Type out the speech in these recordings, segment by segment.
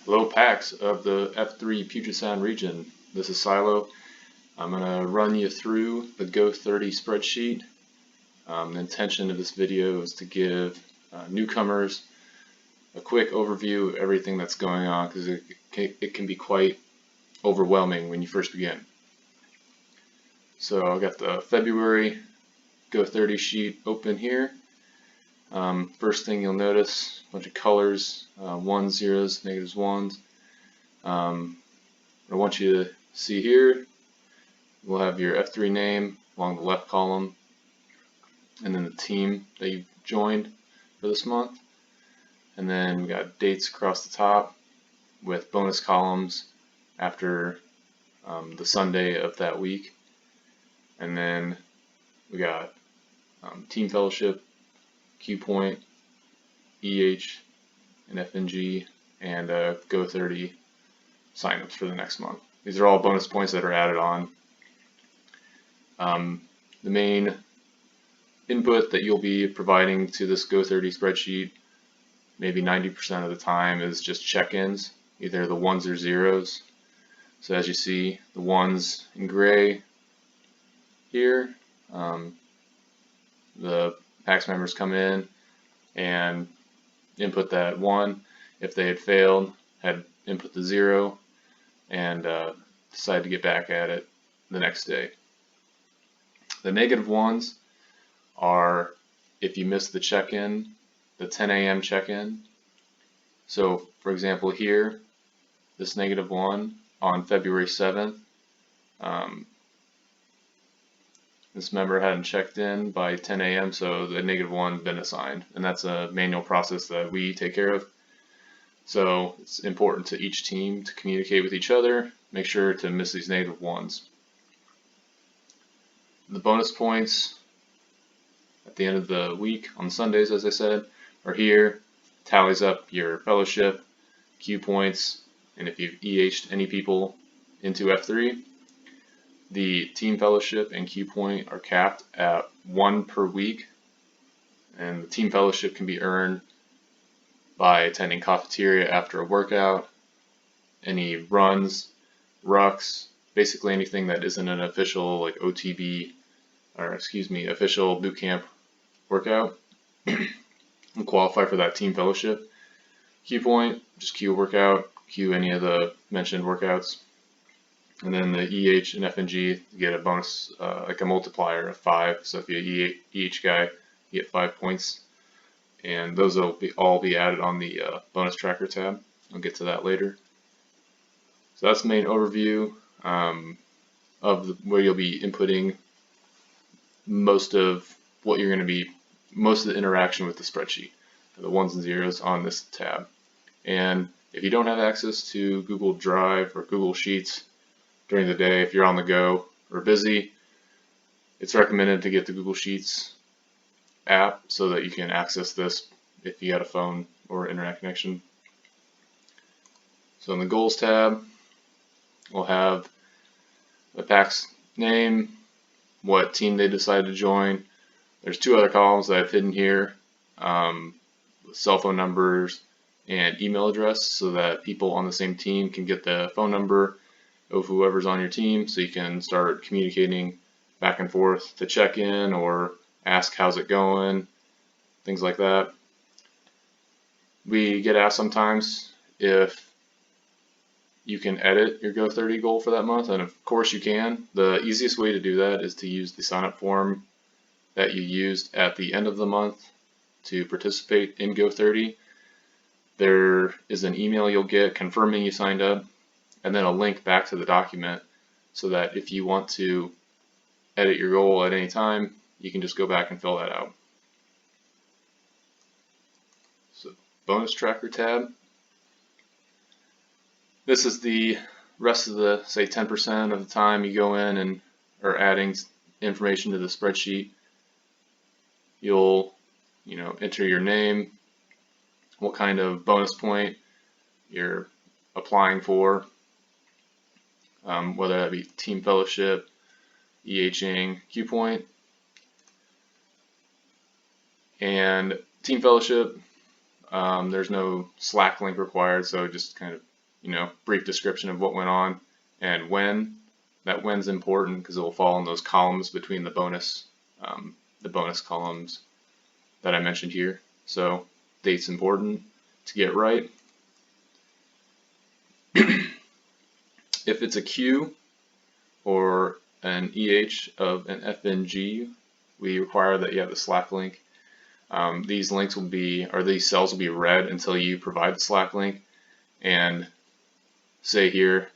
Hello PAX of the F3 Puget Sound region. This is Silo. I'm going to run you through the Go30 spreadsheet. The intention of this video is to give newcomers a quick overview of everything that's going on, because it can be quite overwhelming when you first begin. So I've got the February Go30 sheet open here. First thing you'll notice, a bunch of colors, ones, zeros, negatives, ones. What I want you to see here, we'll have your F3 name along the left column, and then the team that you joined for this month. And then we got dates across the top with bonus columns after the Sunday of that week. And then we got team fellowship, Q point, EH, and FNG, and Go30 signups for the next month. These are all bonus points that are added on. The main input that you'll be providing to this Go30 spreadsheet, maybe 90% of the time, is just check-ins, either the ones or zeros. So as you see, the ones in gray here, the PAX members come in and input that 1. If they had failed, had input the 0, and decide to get back at it the next day. The negative ones are if you miss the check-in, the 10 a.m. check-in. So for example here, this negative 1 on February 7th, this member hadn't checked in by 10 a.m. so the negative 1 been assigned, and that's a manual process that we take care of. So it's important to each team to communicate with each other, make sure to miss these negative 1s. The bonus points at the end of the week on Sundays, as I said, are here. Tallies up your fellowship, Q points, and if you've EH'd any people into F3. The team fellowship and Q point are capped at 1 per week, and the team fellowship can be earned by attending cafeteria after a workout, any runs, rucks, basically anything that isn't an official like OTB, or excuse me, official boot camp workout will qualify for that team fellowship. Q point, just Q workout, Q any of the mentioned workouts. And then the EH and FNG get a bonus, like a multiplier of 5. So if you EH guy, you get 5 points. And those will all be added on the bonus tracker tab. I'll get to that later. So that's the main overview of where you'll be inputting most of what you're going to be, most of the interaction with the spreadsheet, the ones and zeros on this tab. And if you don't have access to Google Drive or Google Sheets during the day, if you're on the go or busy, it's recommended to get the Google Sheets app so that you can access this if you got a phone or internet connection. So in the Goals tab, we'll have the PAX name, what team they decided to join. There's 2 other columns that I've hidden here, cell phone numbers and email address, so that people on the same team can get the phone number of whoever's on your team, so you can start communicating back and forth to check in or ask how's it going, things like that. We get asked sometimes if you can edit your Go30 goal for that month, and of course you can. The easiest way to do that is to use the sign up form that you used at the end of the month to participate in Go30. There is an email you'll get confirming you signed up, and then a link back to the document, so that if you want to edit your goal at any time, you can just go back and fill that out. So bonus tracker tab. This is the rest of the, say, 10% of the time you go in and are adding information to the spreadsheet. You'll, enter your name, what kind of bonus point you're applying for, whether that be team fellowship, EHing, Q point. And team fellowship, there's no Slack link required, so just kind of brief description of what went on and when. That when's important because it will fall in those columns between the bonus columns that I mentioned here. So date's important to get right. If it's a Q or an EH of an FNG, we require that you have the Slack link. These cells will be read until you provide the Slack link. And say here,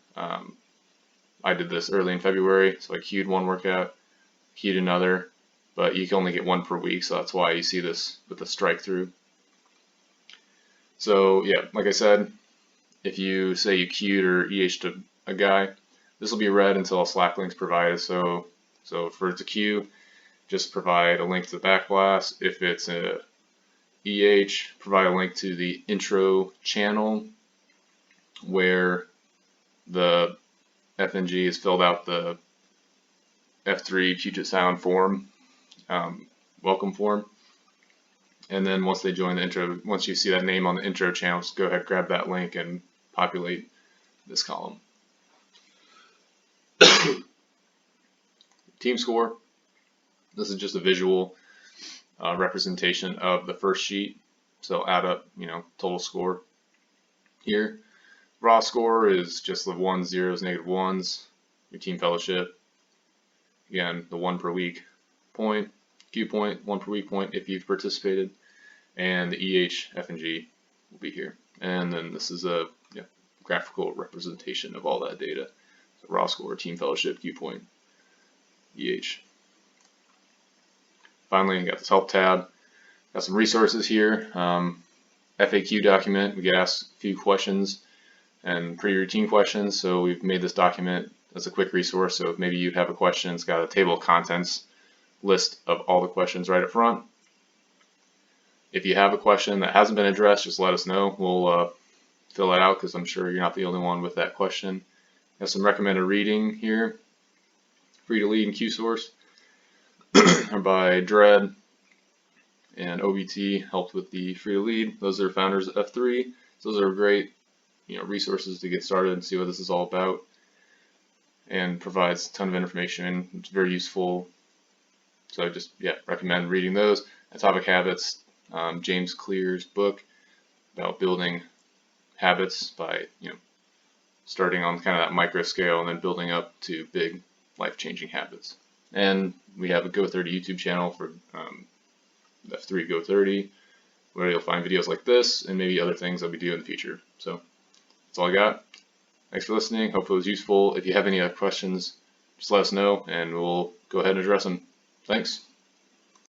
I did this early in February, so I queued one workout, queued another, but you can only get one per week, so that's why you see this with the strike through. So yeah, like I said, if you say you queued or EH'd a guy, this will be read until a Slack link is provided. So for it's a queue, just provide a link to the back class. If it's a EH, provide a link to the intro channel where the FNG has filled out the F3 Puget Sound form, welcome form. And then once they join the intro, once you see that name on the intro channel, just go ahead, grab that link and populate this column. Team score. This is just a visual representation of the first sheet. So add up, total score here. Raw score is just the 1s, 0s, -1s. Your team fellowship. Again, the 1 per week point, Q point, 1 per week point if you've participated, and the EH, FNG will be here. And then this is a graphical representation of all that data. So raw score, team fellowship, Q point, EH. Finally, you got this help tab. Got some resources here. FAQ document. We get asked a few questions and pretty routine questions, so we've made this document as a quick resource. So if maybe you have a question, it's got a table of contents list of all the questions right up front. If you have a question that hasn't been addressed, just let us know. We'll fill that out because I'm sure you're not the only one with that question. Got some recommended reading here. Free to Lead and Q-Source are by Dread, and OBT helped with the Free to Lead. Those are founders of F3. So those are great resources to get started and see what this is all about, and provides a ton of information. It's very useful. So just recommend reading those. Atomic Habits, James Clear's book about building habits by starting on kind of that micro scale and then building up to big life-changing habits. And we have a Go30 YouTube channel for F3 Go30, where you'll find videos like this and maybe other things that we do in the future. So that's all I got. Thanks for listening. Hope it was useful. If you have any other questions, just let us know and we'll go ahead and address them. Thanks.